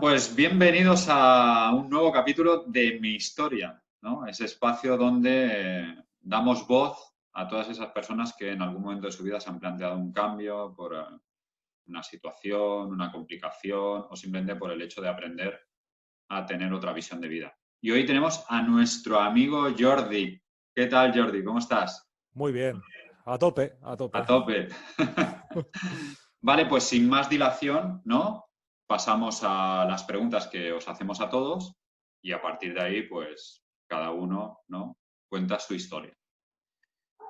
Pues bienvenidos a un nuevo capítulo de Mi Historia, ¿no? Ese espacio donde damos voz a todas esas personas que en algún momento de su vida se han planteado un cambio por una situación, una complicación o simplemente por el hecho de aprender a tener otra visión de vida. Y hoy tenemos a nuestro amigo Jordi. ¿Qué tal, Jordi? ¿Cómo estás? Muy bien, a tope, a A tope. tope. Vale, pues sin más dilación, ¿no? Pasamos a las preguntas que os hacemos a todos y a partir de ahí, pues cada uno, ¿no? Cuenta su historia.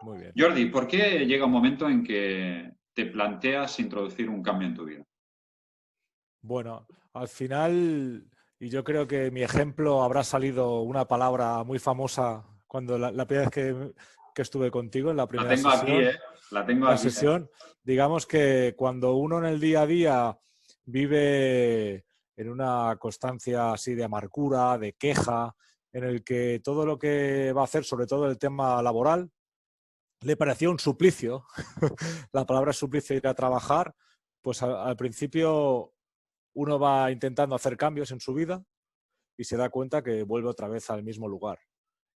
Muy bien. Jordi, ¿por qué llega un momento en que te planteas introducir un cambio en tu vida? Bueno, al final, y yo creo que mi ejemplo habrá salido una palabra muy famosa cuando la primera vez que estuve contigo en la La primera tengo aquí, sesión. ¿eh? La tengo La aquí, ¿eh? sesión, digamos que cuando uno en el día a día vive en una constancia así de amargura, de queja, en el que todo lo que va a hacer, sobre todo el tema laboral, le parecía un suplicio. La palabra suplicio, ir a trabajar, pues al principio uno va intentando hacer cambios en su vida y se da cuenta que vuelve otra vez al mismo lugar.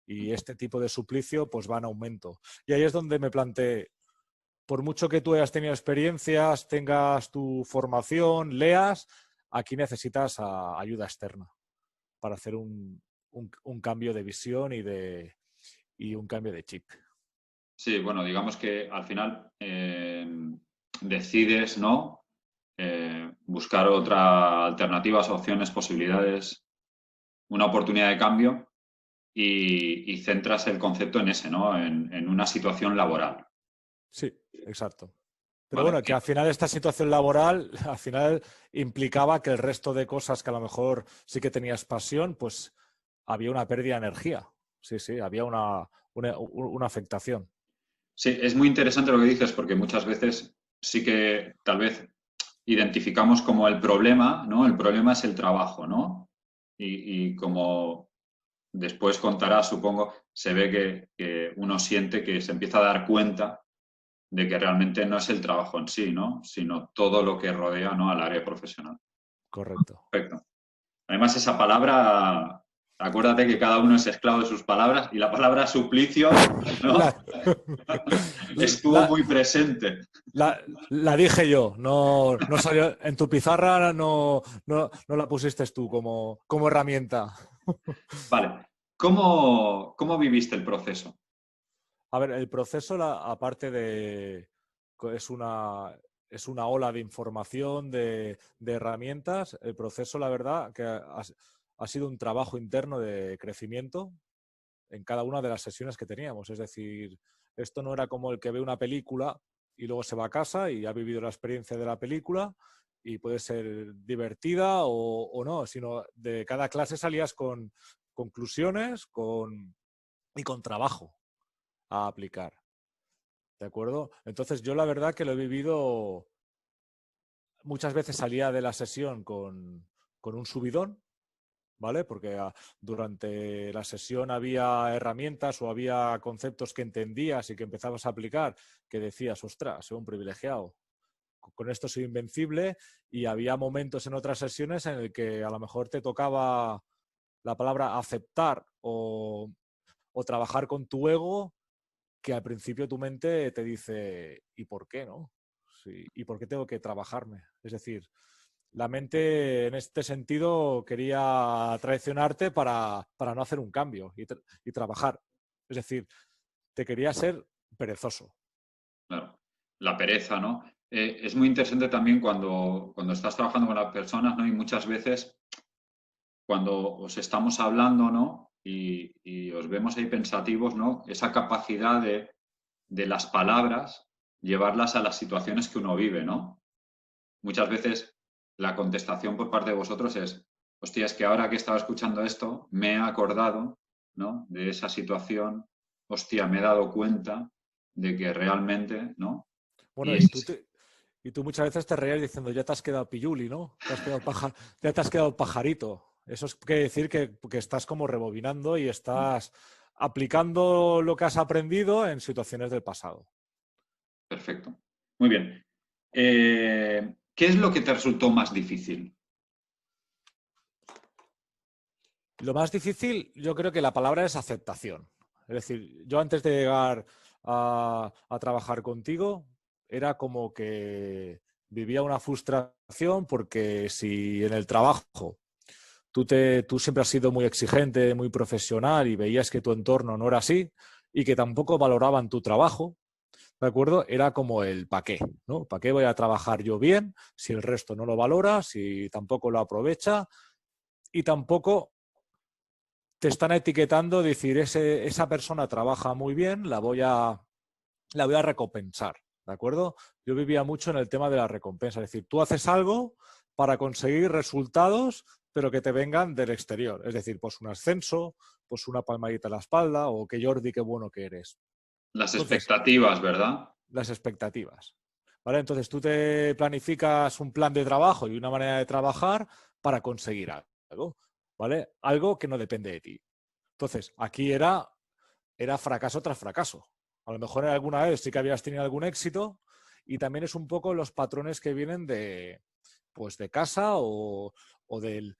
Y este tipo de suplicio pues va en aumento. Y ahí es donde me planteé, por mucho que tú hayas tenido experiencias, tengas tu formación, leas, aquí necesitas ayuda externa para hacer un cambio de visión y un cambio de chip. Sí, bueno, digamos que al final decides, ¿no? Buscar otra alternativas, opciones, posibilidades, una oportunidad de cambio y centras el concepto en ese, ¿no? En una situación laboral. Sí, exacto. Pero ¿Vale? bueno, que al final esta situación laboral, al final implicaba que el resto de cosas que a lo mejor sí que tenías pasión, pues había una pérdida de energía. Sí, sí, había una afectación. Sí, es muy interesante lo que dices porque muchas veces sí que tal vez identificamos como el problema, ¿no? El problema es el trabajo, ¿no? Y como después contará, supongo, se ve que uno siente que se empieza a dar cuenta de que realmente no es el trabajo en sí, ¿no? Sino todo lo que rodea, ¿no? Al área profesional. Correcto. Perfecto. Además, esa palabra, acuérdate que cada uno es esclavo de sus palabras y la palabra suplicio, ¿no? La, Estuvo la, muy presente. la dije yo, no salió en tu pizarra, no la pusiste tú como herramienta. Vale. ¿Cómo viviste el proceso? A ver, el proceso, aparte de es una, es una ola de información, de herramientas, el proceso, la verdad, que ha sido un trabajo interno de crecimiento en cada una de las sesiones que teníamos. Es decir, esto no era como el que ve una película y luego se va a casa y ha vivido la experiencia de la película y puede ser divertida o no, sino de cada clase salías con conclusiones y con trabajo a aplicar. ¿De acuerdo? Entonces yo la verdad que lo he vivido, muchas veces salía de la sesión con un subidón, ¿vale? Porque durante la sesión había herramientas o había conceptos que entendías y que empezabas a aplicar que decías, ostras, soy un privilegiado, con esto soy invencible, y había momentos en otras sesiones en el que a lo mejor te tocaba la palabra aceptar o trabajar con tu ego, que al principio tu mente te dice, ¿y por qué no? Sí, ¿y por qué tengo que trabajarme? Es decir, la mente en este sentido quería traicionarte para no hacer un cambio y trabajar. Es decir, te quería ser perezoso. Claro. La pereza, ¿no? Es muy interesante también cuando estás trabajando con las personas, ¿no? Y muchas veces cuando os estamos hablando, ¿no? Y os vemos ahí pensativos, ¿no? Esa capacidad de las palabras, llevarlas a las situaciones que uno vive, ¿no? Muchas veces la contestación por parte de vosotros es, hostia, es que ahora que estaba escuchando esto, me he acordado, ¿no? De esa situación, hostia, me he dado cuenta de que realmente, ¿no? Y Bueno, es, y tú muchas veces te reías diciendo, ya te has quedado pilluli, ¿no? Ya te has quedado pajarito. Eso es quiere decir que estás como rebobinando y estás aplicando lo que has aprendido en situaciones del pasado. perfecto. Muy bien. ¿Qué es lo que te resultó más difícil? Lo más difícil, yo creo que la palabra es aceptación. Es decir, yo antes de llegar a trabajar contigo, era como que vivía una frustración porque si en el trabajo tú siempre has sido muy exigente, muy profesional y veías que tu entorno no era así y que tampoco valoraban tu trabajo, ¿de acuerdo? Era como el ¿para qué? ¿No? ¿Para qué voy a trabajar yo bien si el resto no lo valora, si tampoco lo aprovecha y tampoco te están etiquetando, decir, esa persona trabaja muy bien, la voy a recompensar, ¿de acuerdo? Yo vivía mucho en el tema de la recompensa, es decir, tú haces algo para conseguir resultados, pero que te vengan del exterior, es decir, pues un ascenso, pues una palmadita en la espalda o que Jordi, qué bueno que eres. Las Entonces, expectativas, ¿verdad? las expectativas. ¿Vale? Entonces tú te planificas un plan de trabajo y una manera de trabajar para conseguir algo, ¿vale? Algo que no depende de ti. Entonces, aquí era fracaso tras fracaso. A lo mejor en alguna vez sí que habías tenido algún éxito y también es un poco los patrones que vienen pues de casa o del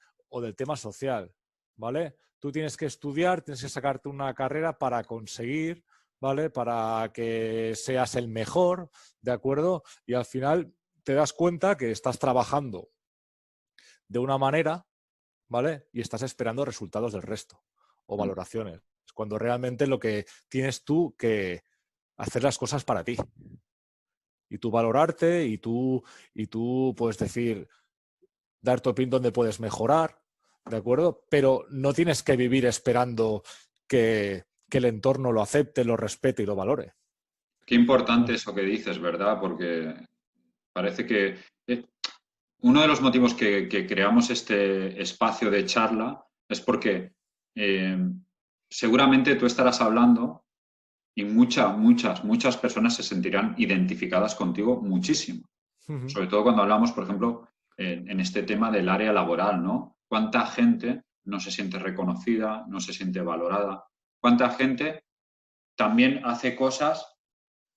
tema social, ¿vale? Tú tienes que estudiar, tienes que sacarte una carrera para conseguir, ¿vale? Para que seas el mejor, ¿de acuerdo? Y al final te das cuenta que estás trabajando de una manera, ¿vale? Y estás esperando resultados del resto o Mm. valoraciones, cuando realmente lo que tienes tú que hacer las cosas para ti y tú valorarte y tú puedes decir, dar tu opinión donde puedes mejorar, ¿de acuerdo? Pero no tienes que vivir esperando que el entorno lo acepte, lo respete y lo valore. Qué importante eso que dices, ¿verdad? Porque parece que eh, uno de los motivos que creamos este espacio de charla es porque eh, seguramente tú estarás hablando y muchas personas se sentirán identificadas contigo muchísimo. Uh-huh. Sobre todo cuando hablamos, por ejemplo, en este tema del área laboral, ¿no? ¿Cuánta gente no se siente reconocida, no se siente valorada? ¿Cuánta gente también hace cosas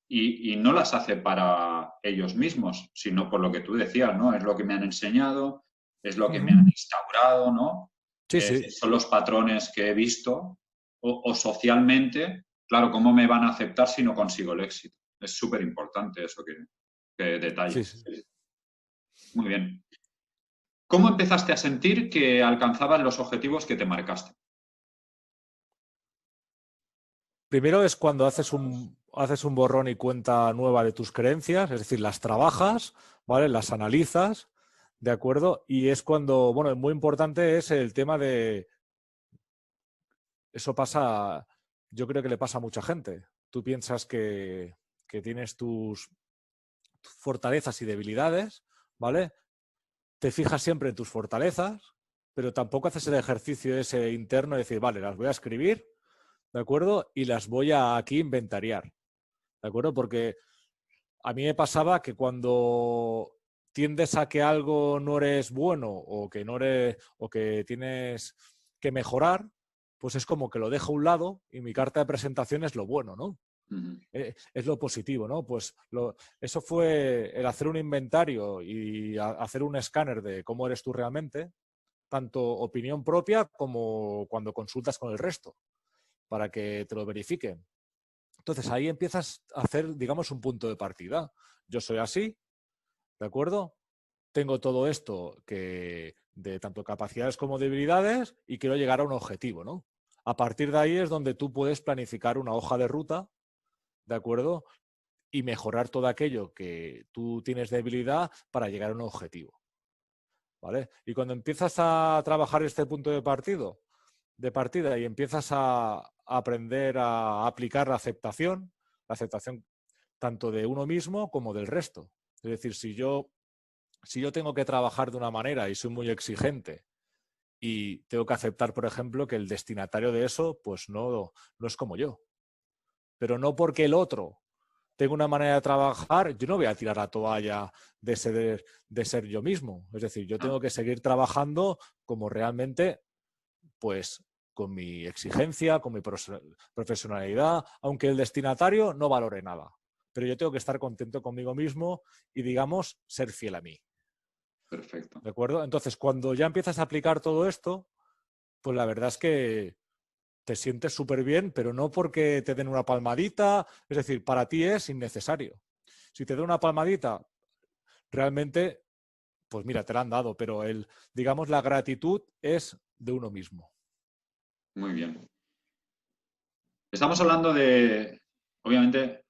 y no las hace para ellos mismos, sino por lo que tú decías, ¿no? Es lo que me han enseñado, es lo que me Uh-huh. han instaurado, ¿no? Sí, sí, Son los patrones que he visto o socialmente, claro, ¿cómo me van a aceptar si no consigo el éxito? Es súper importante eso que sí, detalles. sí. Muy bien. ¿Cómo empezaste a sentir que alcanzabas los objetivos que te marcaste? Primero es cuando haces un borrón y cuenta nueva de tus creencias, es decir, las trabajas, ¿vale? Las analizas, ¿de acuerdo? Y es cuando, bueno, muy importante es el tema de, eso pasa, yo creo que le pasa a mucha gente. Tú piensas que tienes tus fortalezas y debilidades, ¿vale? Te fijas siempre en tus fortalezas, pero tampoco haces el ejercicio ese interno de decir, vale, las voy a escribir, ¿de acuerdo? Y las voy a aquí inventariar, ¿de acuerdo? Porque a mí me pasaba que cuando tiendes a que algo no eres bueno o que no eres o que tienes que mejorar, pues es como que lo dejo a un lado y mi carta de presentación es lo bueno, ¿no? Ujú. Es lo positivo, ¿no? Pues eso fue el hacer un inventario y hacer un escáner de cómo eres tú realmente, tanto opinión propia como cuando consultas con el resto, para que te lo verifiquen. Entonces ahí empiezas a hacer, digamos, un punto de partida. Yo soy así, ¿de acuerdo? Tengo todo esto de tanto capacidades como debilidades y quiero llegar a un objetivo, ¿no? A partir de ahí es donde tú puedes planificar una hoja de ruta, ¿de acuerdo? Y mejorar todo aquello que tú tienes debilidad para llegar a un objetivo, ¿vale? Y cuando empiezas a trabajar este punto de partida y empiezas a aprender a aplicar la aceptación tanto de uno mismo como del resto. Es decir, si yo tengo que trabajar de una manera y soy muy exigente y tengo que aceptar, por ejemplo, que el destinatario de eso, pues no es como yo. Pero no porque el otro tenga una manera de trabajar, yo no voy a tirar la toalla de ser yo mismo. Es decir, yo Ah, tengo que seguir trabajando como realmente, pues, con mi exigencia, con mi profesionalidad, aunque el destinatario no valore nada. Pero yo tengo que estar contento conmigo mismo y, digamos, ser fiel a mí. perfecto. ¿De acuerdo? Entonces, cuando ya empiezas a aplicar todo esto, Pues la verdad es que te sientes súper bien, pero no porque te den una palmadita, es decir, para ti es innecesario. Si te dan una palmadita, realmente, pues mira, te la han dado, pero digamos, la gratitud es de uno mismo. Muy bien. Estamos hablando de, obviamente,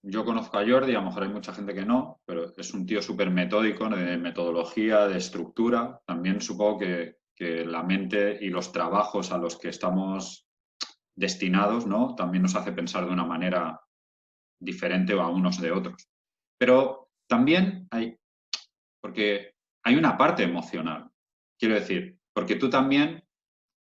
yo conozco a Jordi, a lo mejor hay mucha gente que no, pero es un tío súper metódico, de metodología, de estructura. También supongo que la mente y los trabajos a los que estamos destinados, ¿no? También nos hace pensar de una manera diferente a unos de otros. Pero también hay, porque hay una parte emocional, quiero decir, porque tú también,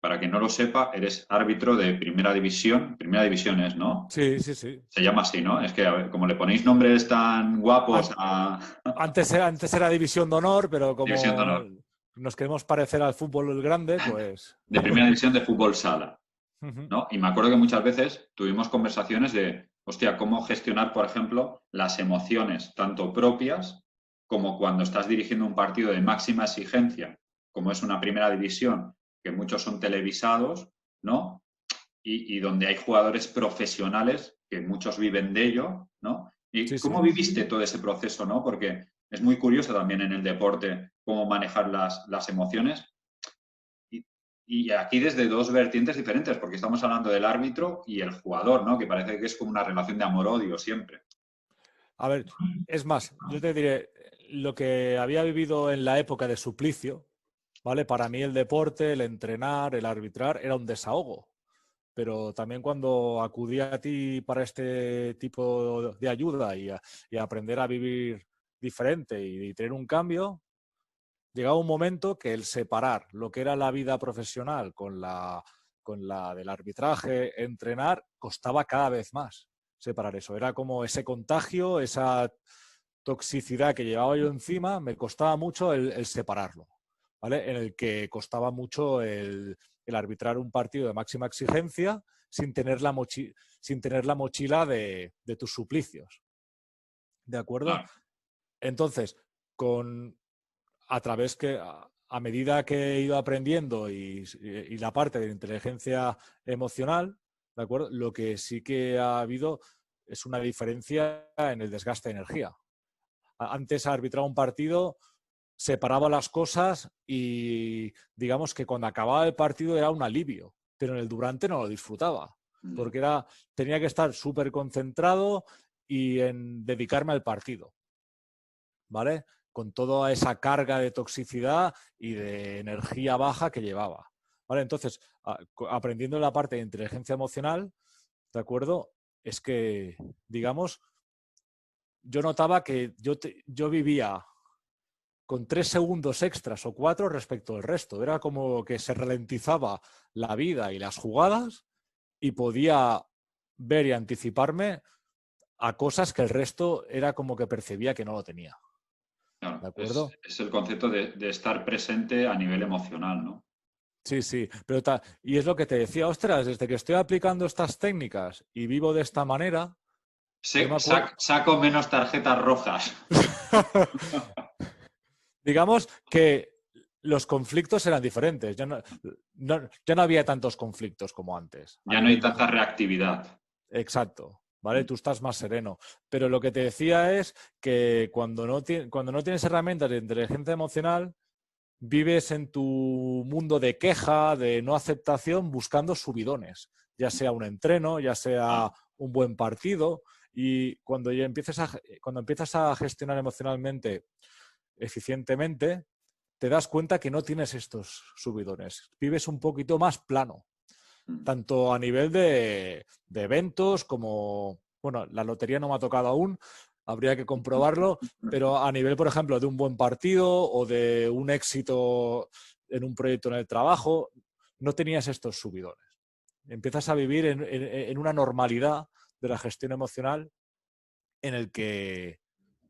para quien no lo sepa, eres árbitro de primera división es, ¿no? Sí, sí, sí. Se llama así, ¿no? Es que, a ver, como le ponéis nombres tan guapos a Antes era División de Honor, pero División de como Honor, nos queremos parecer al fútbol grande, pues... de primera división de fútbol sala, Ujú. ¿no? Y me acuerdo que muchas veces tuvimos conversaciones de, hostia, cómo gestionar, por ejemplo, las emociones, tanto propias como cuando estás dirigiendo un partido de máxima exigencia, como es una primera división, que muchos son televisados, ¿no? Y donde hay jugadores profesionales que muchos viven de ello, ¿no? ¿Y Sí, cómo sí. viviste todo ese proceso, ¿no? Porque es muy curioso también en el deporte cómo manejar las emociones. Y, y aquí desde dos vertientes diferentes, porque estamos hablando del árbitro y el jugador, ¿no? Que parece que es como una relación de amor-odio siempre. A ver, es más, yo te diré, lo que había vivido en la época de suplicio, ¿vale? Para mí el deporte, el entrenar, el arbitrar era un desahogo. Pero también cuando acudí a ti para este tipo de ayuda y a aprender a vivir diferente y tener un cambio, llegaba un momento que el separar lo que era la vida profesional con la del arbitraje, entrenar, costaba cada vez más separar eso. Era como ese contagio, esa toxicidad que llevaba yo encima, me costaba mucho el separarlo, ¿vale? En el que costaba mucho el arbitrar un partido de máxima exigencia sin tener la mochila de tus suplicios. ¿De acuerdo? Claro, Entonces, con, a través que, a medida que he ido aprendiendo y la parte de inteligencia emocional, ¿de acuerdo? Lo que sí que ha habido es una diferencia en el desgaste de energía. Antes arbitraba un partido, separaba las cosas y digamos que cuando acababa el partido era un alivio, pero en el durante no lo disfrutaba, ya. porque tenía que estar súper concentrado y en dedicarme al partido, ¿vale? Con toda esa carga de toxicidad y de energía baja que llevaba, ¿vale? Entonces, aprendiendo la parte de inteligencia emocional, ¿de acuerdo? Es que, digamos, yo notaba que yo vivía con 3 segundos extras o 4 respecto al resto. Era como que se ralentizaba la vida y las jugadas y podía ver y anticiparme a cosas que el resto era como que percibía que no lo tenía. ¿De Claro. acuerdo? Es el concepto de estar presente a nivel emocional, ¿no? Sí, sí, pero y es lo que te decía, ostras, desde que estoy aplicando estas técnicas y vivo de esta manera, yo me acuerdo, Saco menos tarjetas rojas. digamos que los conflictos eran diferentes, ya no había tantos conflictos como antes a Ya no hay nivel tanta de... reactividad. Exacto, ¿vale? Tú estás más sereno. Pero lo que te decía es que cuando no tienes herramientas de inteligencia emocional, vives en tu mundo de queja, de no aceptación, buscando subidones, ya sea un entreno, ya sea Ah, un buen partido. Y cuando empiezas a gestionar emocionalmente eficientemente, te das cuenta que no tienes estos subidones. Vives un poquito más plano, mm. tanto a nivel de eventos como, bueno, la lotería no me ha tocado aún, habría que comprobarlo, pero a nivel, por ejemplo, de un buen partido o de un éxito en un proyecto en el trabajo, no tenías estos subidones. Empiezas a vivir en una normalidad de la gestión emocional en el que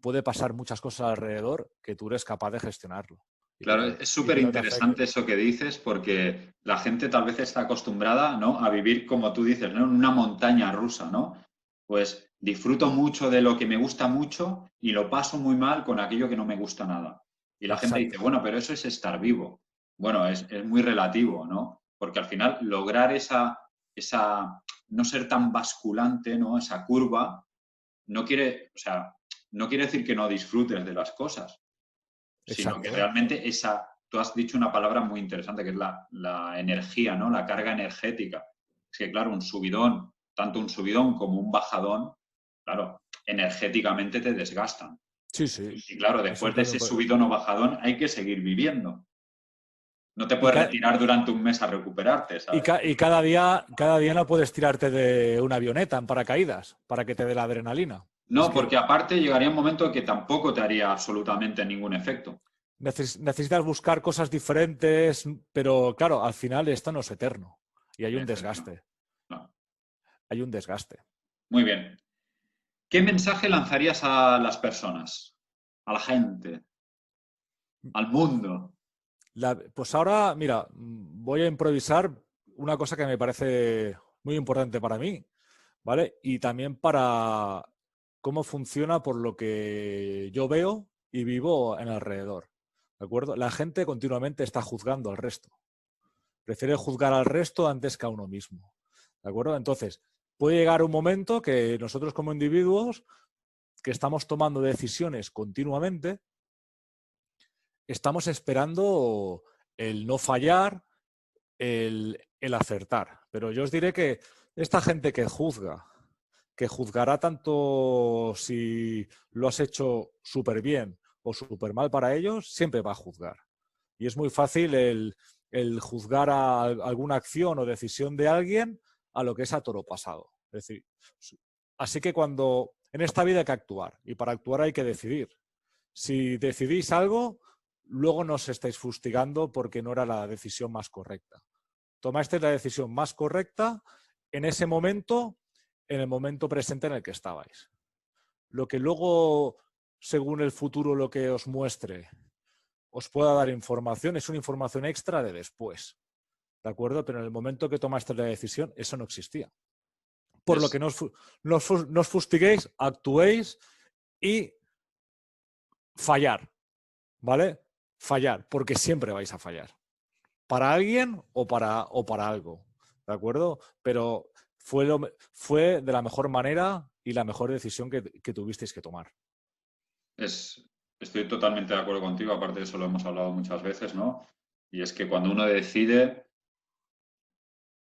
puede pasar muchas cosas alrededor que tú eres capaz de gestionarlo Claro, es y súper que no te afecten. interesante eso que dices porque la gente tal vez está acostumbrada, ¿no? A vivir, como tú dices, ¿no? En una montaña rusa, ¿no? Pues disfruto mucho de lo que me gusta mucho y lo paso muy mal con aquello que no me gusta nada. Y la gente dice, Exacto. bueno, pero eso es estar vivo. Bueno, es muy relativo, ¿no? Porque al final lograr no ser tan basculante, ¿no? Esa curva, no quiere decir que no disfrutes de las cosas, sino que Exacto. realmente tú has dicho una palabra muy interesante, que es la energía, ¿no? La carga energética. Es que, claro, un subidón, tanto un subidón como un bajadón, claro, energéticamente te desgastan. Sí, sí. Y claro, Es un después de cambio. ese subidón o bajadón hay que seguir viviendo. No te Y, puedes ca- retirar durante un mes a recuperarte, ¿sabes? y cada día no puedes tirarte de una avioneta en paracaídas para que te dé la adrenalina. Es No, que porque aparte llegaría un momento que tampoco te haría absolutamente ningún efecto. necesitas buscar cosas diferentes, pero claro, al final esto no es eterno y hay un Efectivamente. desgaste. No. Hay un desgaste. Muy bien. ¿Qué mensaje lanzarías a las personas, a la gente, al mundo? Pues ahora, mira, voy a improvisar una cosa que me parece muy importante para mí, ¿vale? Y también para cómo funciona por lo que yo veo y vivo en alrededor, ¿de acuerdo? La gente continuamente está juzgando al resto. Prefiere juzgar al resto antes que a uno mismo, ¿de acuerdo? Entonces, puede llegar un momento que nosotros como individuos que estamos tomando decisiones continuamente, estamos esperando el no fallar, el acertar. Pero yo os diré que esta gente que juzgará tanto si lo has hecho súper bien o súper mal para ellos, siempre va a juzgar. Y es muy fácil el juzgar a alguna acción o decisión de alguien a lo que es a toro pasado. Es decir, así que cuando en esta vida hay que actuar y para actuar hay que decidir. Si decidís algo, luego no os estáis fustigando porque no era la decisión más correcta. Tomaste la decisión más correcta en ese momento, en el momento presente en el que estabais. Lo que luego, según el futuro, lo que os muestre, os pueda dar información, es una información extra de después. ¿De acuerdo? Pero en el momento que tomaste la decisión, eso no existía. Por lo Es, que no os fustiguéis, actuéis y fallar, ¿vale? Fallar, porque siempre vais a fallar. Para alguien o para algo, ¿de acuerdo? Pero fue de la mejor manera y la mejor decisión que tuvisteis que tomar. es, Estoy totalmente de acuerdo contigo, aparte de eso lo hemos hablado muchas veces, ¿no? Y es que cuando uno decide,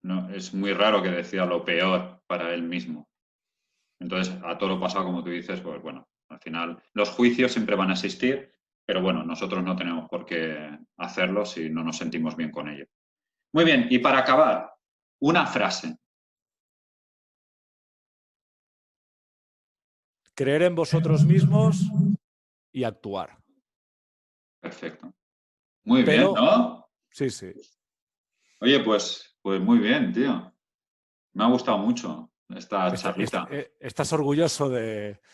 no, es muy raro que decida lo peor para él mismo. Entonces, a todo lo pasado, como tú dices, pues bueno, al final los juicios siempre van a existir, pero bueno, nosotros no tenemos por qué hacerlo si no nos sentimos bien con ello. Muy bien, y para acabar, una frase. Creer en vosotros mismos y actuar. Perfecto. Muy bien, Pero, ¿no? sí, sí. Oye, pues muy bien, tío. Me ha gustado mucho esta charlita. Estás orgulloso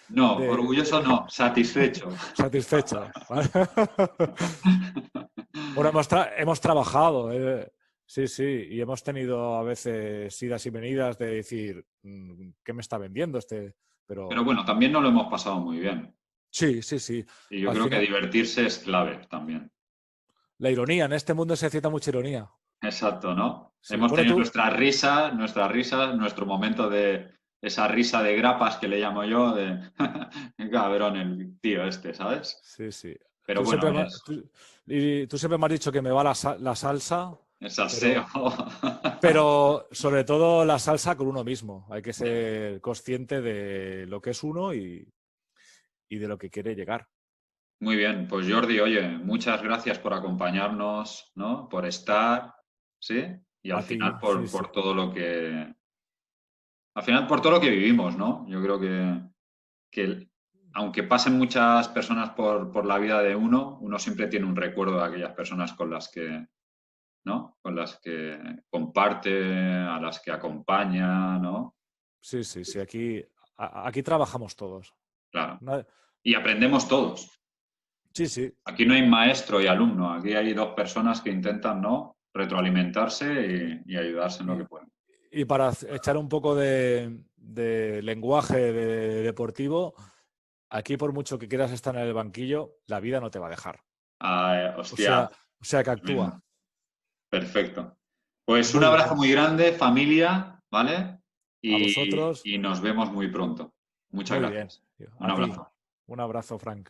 No, orgulloso no, satisfecho. satisfecho. ¿Vale? Bueno, hemos trabajado, sí, sí, y hemos tenido a veces idas y venidas de decir, ¿qué me está vendiendo este? Pero Pero bueno, también nos lo hemos pasado muy bien. sí, sí, sí. Y yo Al creo que final, divertirse es clave también. la ironía, en este mundo se necesita mucha ironía. Exacto, ¿no? Sí. Hemos Bueno, tenido tú, nuestras risas, nuestro momento de esa risa de grapas que le llamo yo, de cabrón el tío este, ¿sabes? sí, sí. Pero Tú bueno, siempre, tú siempre me has dicho que me va la salsa, es salseo. pero, pero sobre todo la salsa con uno mismo. Hay que ser consciente de lo que es uno y de lo que quiere llegar. Muy bien, pues Jordi, oye, muchas gracias por acompañarnos, ¿no? Por estar, ¿sí? Y al A ti, final sí, sí. al final por todo lo que vivimos, ¿no? Yo creo que aunque pasen muchas personas por la vida de uno siempre tiene un recuerdo de aquellas personas con las que, ¿no? Con las que comparte, a las que acompaña, ¿no? Sí, sí, sí. Aquí trabajamos todos. Claro. Na- Y aprendemos todos. Sí, sí. Aquí no hay maestro y alumno, aquí hay dos personas que intentan, ¿no? Retroalimentarse y ayudarse en lo Y, que pueden. y para echar un poco de lenguaje deportivo, aquí por mucho que quieras estar en el banquillo, la vida no te va a dejar. Ah, O hostia, sea, o sea que actúa. tremendo. Perfecto. Pues un Muy abrazo bien. muy grande, familia, ¿vale? A vosotros, Y nos vemos muy pronto. Muchas muy bien. gracias. Un A ti. abrazo. Un abrazo, Frank.